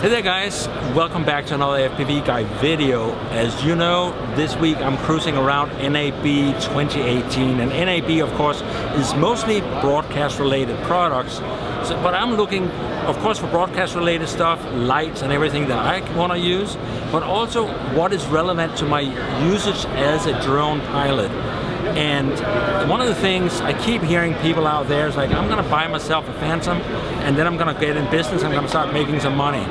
Hey there guys, welcome back to another FPV guide video. As you know, this week I'm cruising around NAB 2018, and NAB of course is mostly broadcast related products, but I'm looking of course for broadcast related stuff, lights and everything that I want to use, but also what is relevant to my usage as a drone pilot. And one of the things I keep hearing people out there is like, I'm gonna buy myself a Phantom and then I'm gonna get in business, I'm gonna start making some money.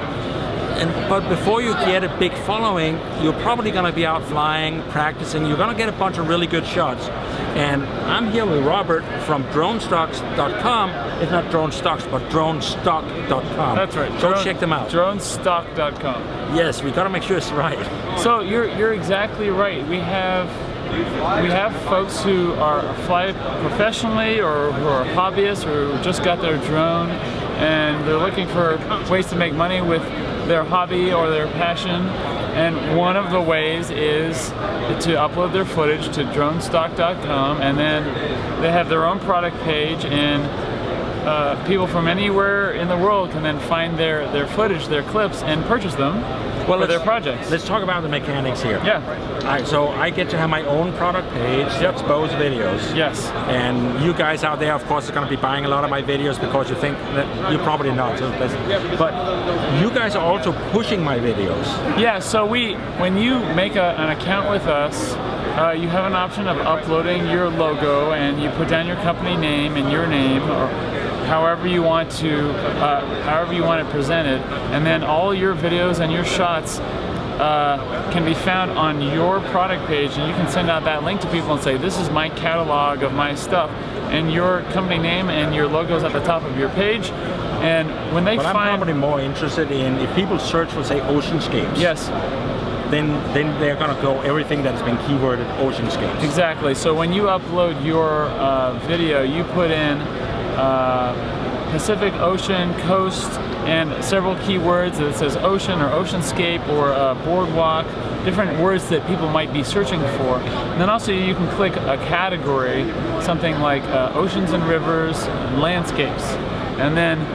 But before you get a big following, you're probably going to be out flying, practicing. You're going to get a bunch of really good shots. And I'm here with Robert from DroneStocks.com. It's not DroneStocks, but DroneStock.com. That's right. Go check them out. DroneStock.com. Yes, we got to make sure it's right. So you're exactly right. We have folks who are fly professionally or who are hobbyists or who just got their drone and they're looking for ways to make money with their hobby or their passion, and one of the ways is to upload their footage to DroneStock.com, and then they have their own product page, and people from anywhere in the world can then find their footage, their clips, and purchase them for their projects. Let's talk about the mechanics here. Yeah. Alright, so I get to have my own product page to expose videos. Yes. And you guys out there, of course, are going to be buying a lot of my videos because you think that you're probably not. So but you guys are also pushing my videos. Yeah. So when you make an account with us, you have an option of uploading your logo, and you put down your company name and your name, or however you want to present it, and then all your videos and your shots can be found on your product page, and you can send out that link to people and say, this is my catalog of my stuff, and your company name and your logo is at the top of your page. And when they I'm probably more interested in, if people search for, say, oceanscapes. Yes. Then they're going to go everything that's been keyworded oceanscapes. Exactly. So when you upload your video, you put in Pacific Ocean, coast, and several keywords that says ocean or oceanscape or boardwalk, different words that people might be searching for. And then also you can click a category, something like oceans and rivers, and landscapes, and then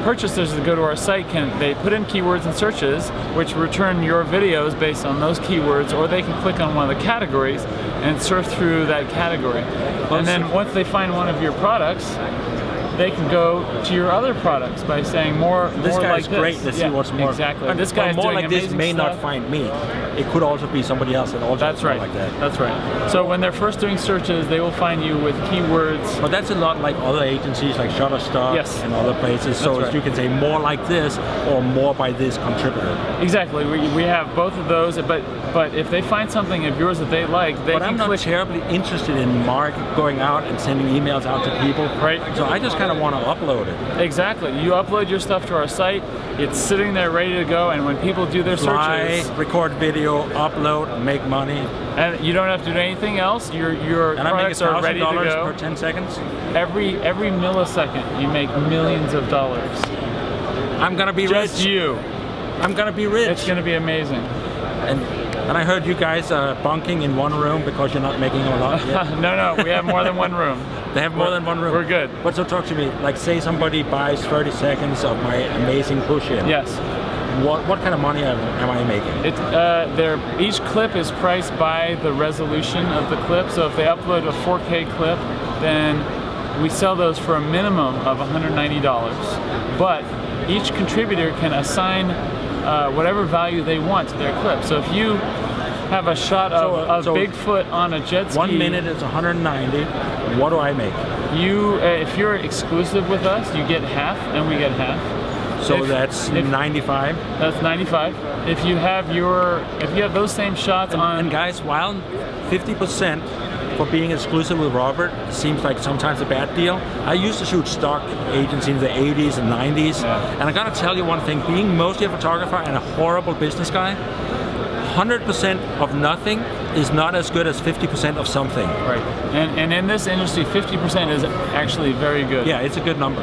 purchasers that go to our site they put in keywords and searches, which return your videos based on those keywords, or they can click on one of the categories and surf through that category. And then once they find one of your products, they can go to your other products by saying more like this. This guy's great. Let's see what's more. Exactly. This guy's more doing like this may stuff. not find me. It could also be somebody else that also That's right. Like that. That's right. So when they're first doing searches, they will find you with keywords. But that's a lot like other agencies like Shutterstock and other places. So you can say more like this or more by this contributor. Exactly. We have both of those, but if they find something of yours that they like, they can I'm not terribly interested in Mark going out and sending emails out to people. Right. So I just kind of want to upload it. Exactly. You upload your stuff to our site, it's sitting there ready to go, and when people do their searches, record video, upload, make money. And you don't have to do anything else. Your products are ready to go. Per 10 seconds? Every millisecond you make millions of dollars. I'm gonna be rich. Just you. I'm gonna be rich. It's gonna be amazing. And I heard you guys are bunking in one room because you're not making a lot yet. No, we have more than one room. They have more than one room? We're good. But so talk to me, like say somebody buys 30 seconds of my amazing push-in. Yes. What kind of money am I making? Each clip is priced by the resolution of the clip. So if they upload a 4K clip, then we sell those for a minimum of $190. But each contributor can assign whatever value they want to their clip. So if you have a shot of Bigfoot on a jet ski, 1 minute is 190. What do I make? If you're exclusive with us, you get half, and we get half. So that's 95. That's 95. If you have those same shots and guys, while 50% for being exclusive with Robert seems like sometimes a bad deal, I used to shoot stock agencies in the 80s and 90s, and I gotta tell you one thing, being mostly a photographer and a horrible business guy, 100% of nothing is not as good as 50% of something. Right. And in this industry, 50% is actually very good. Yeah, it's a good number.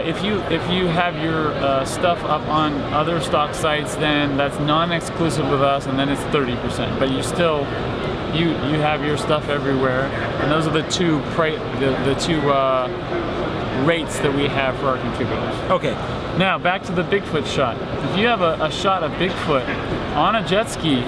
If you have your stuff up on other stock sites, then that's non-exclusive with us, and then it's 30%. But you still you have your stuff everywhere, and those are the two rates that we have for our contributors. Okay. Now back to the Bigfoot shot. If you have a shot of Bigfoot on a jet ski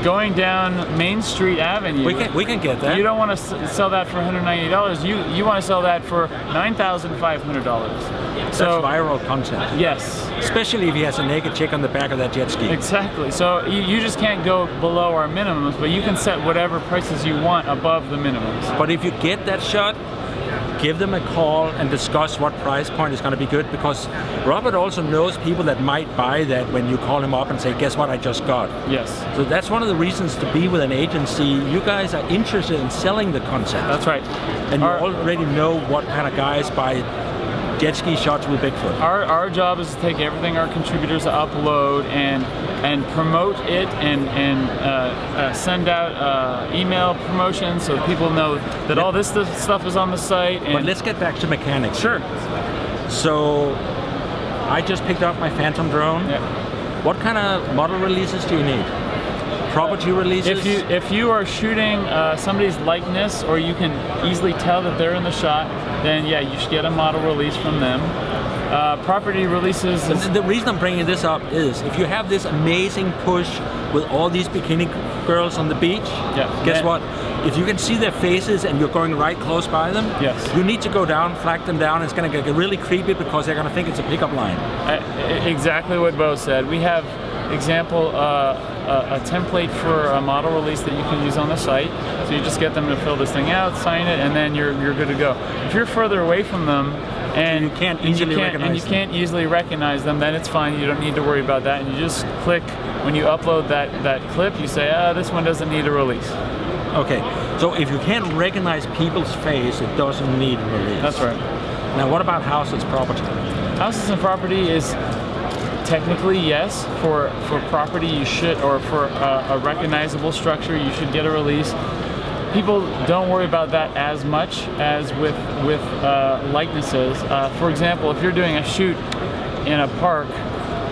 going down Main Street Avenue, we can get that. You don't want to sell that for $190. You want to sell that for $9,500. So that's viral content. Yes. Especially if he has a naked chick on the back of that jet ski. Exactly. So you just can't go below our minimums, but you can set whatever prices you want above the minimums. But if you get that shot, give them a call and discuss what price point is going to be good, because Robert also knows people that might buy that when you call him up and say, guess what I just got. Yes. So that's one of the reasons to be with an agency. You guys are interested in selling the concept. That's right. And you already know what kind of guys buy jet ski shots with Bigfoot. Our job is to take everything our contributors upload and promote it and send out email promotions so people know that all this stuff is on the site. But let's get back to mechanics. Sure. So I just picked up my Phantom drone. Yeah. What kind of model releases do you need? Property releases? If you are shooting somebody's likeness, or you can easily tell that they're in the shot, then yeah, you should get a model release from them. Property releases. The reason I'm bringing this up is if you have this amazing push with all these bikini girls on the beach, guess what? If you can see their faces and you're going right close by them, you need to go down, flag them down. It's going to get really creepy because they're going to think it's a pickup line. Exactly what Bo said. We have example a template for a model release that you can use on the site. So you just get them to fill this thing out, sign it, and then you're good to go. If you're further away from them and you can't easily recognize them, then it's fine. You don't need to worry about that. And you just click when you upload that clip. You say, this one doesn't need a release. Okay. So if you can't recognize people's face, it doesn't need a release. That's right. Now, what about houses property? Houses and property is technically yes. For property, you should, or for a recognizable structure, you should get a release. People don't worry about that as much as with likenesses. For example, if you're doing a shoot in a park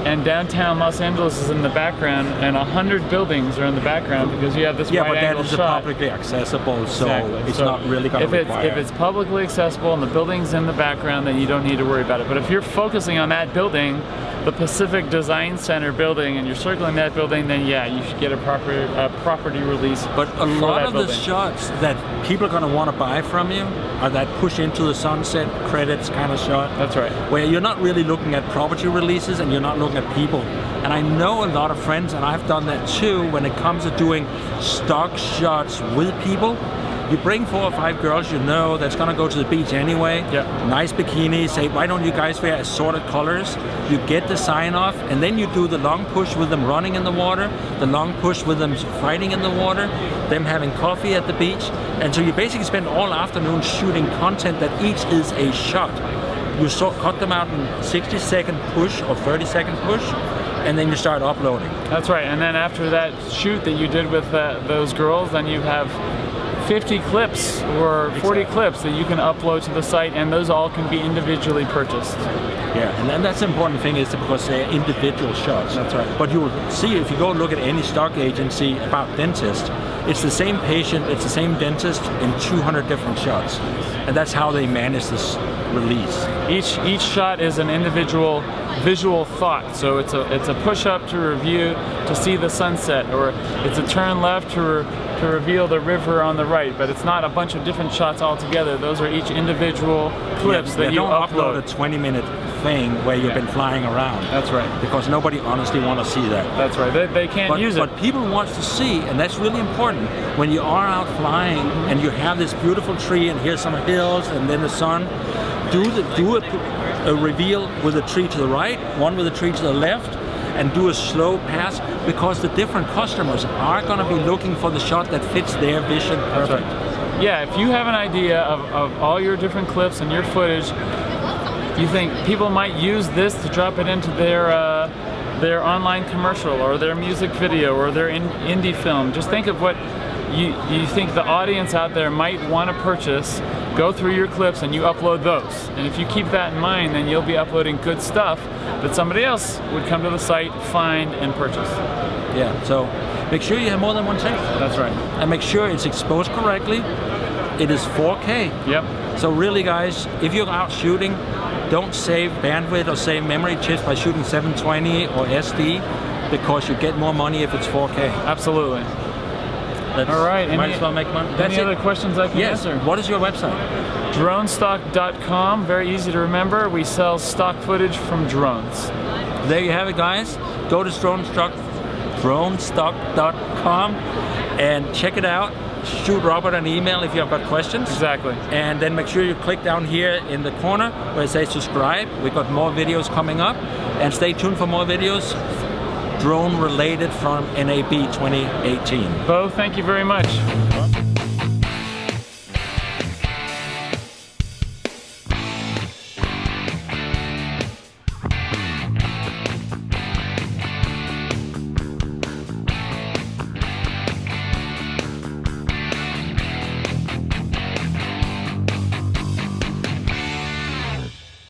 and downtown Los Angeles is in the background and 100 buildings are in the background because you have this wide angle shot. Yeah, but that is publicly accessible, so it's not really going to require. If it's publicly accessible and the building's in the background, then you don't need to worry about it. But if you're focusing on that building, the Pacific Design Center building, and you're circling that building, then yeah, you should get a property release. But a lot of the shots that people are going to want to buy from you are that push into the sunset credits kind of shot. That's right. Where you're not really looking at property releases and you're not looking at people. And I know a lot of friends, and I've done that too, when it comes to doing stock shots with people. You bring 4 or 5 girls you know that's going to go to the beach anyway. Nice bikinis. Say, why don't you guys wear assorted colors? You get the sign off, and then you do the long push with them running in the water, the long push with them fighting in the water, them having coffee at the beach. And so you basically spend all afternoon shooting content that each is a shot. You cut them out in 60-second push or 30-second push, and then you start uploading. That's right. And then after that shoot that you did with those girls, then you have 50 clips or 40 clips that you can upload to the site, and those all can be individually purchased. Yeah, and then that's the important thing, is because they're individual shots. That's right. But you will see, if you go look at any stock agency about dentists, it's the same patient, it's the same dentist in 200 different shots. And that's how they manage this release. Each shot is an individual visual thought. So it's a push-up to review to see the sunset, or it's a turn left to reveal the river on the right, but it's not a bunch of different shots all together. Those are each individual clips that you upload. A 20-minute thing where you've been flying around. That's right. Because nobody honestly wants to see that. That's right. They can't use it. But people want to see, and that's really important. When you are out flying and you have this beautiful tree and here's some hills and then the sun, do a reveal with a tree to the right, one with a tree to the left, and do a slow pass, because the different customers are going to be looking for the shot that fits their vision perfect. Right. Yeah, if you have an idea of all your different clips and your footage, you think people might use this to drop it into their online commercial or their music video or their indie film. Just think of what you think the audience out there might want to purchase. Go through your clips and you upload those. And if you keep that in mind, then you'll be uploading good stuff that somebody else would come to the site, find, and purchase. Yeah, so make sure you have more than one take. That's right. And make sure it's exposed correctly. it is 4K. Yep. So really guys, if you're out shooting, don't save bandwidth or save memory chips by shooting 720 or SD, because you get more money if it's 4K. Absolutely. All right. Might as well make money. Any other questions I can answer? What is your website? DroneStock.com. Very easy to remember. We sell stock footage from drones. There you have it, guys. Go to DroneStock.com and check it out. Shoot Robert an email if you have got questions. Exactly. And then make sure you click down here in the corner where it says subscribe. We've got more videos coming up. And stay tuned for more videos drone related from NAB 2018. Bo, thank you very much.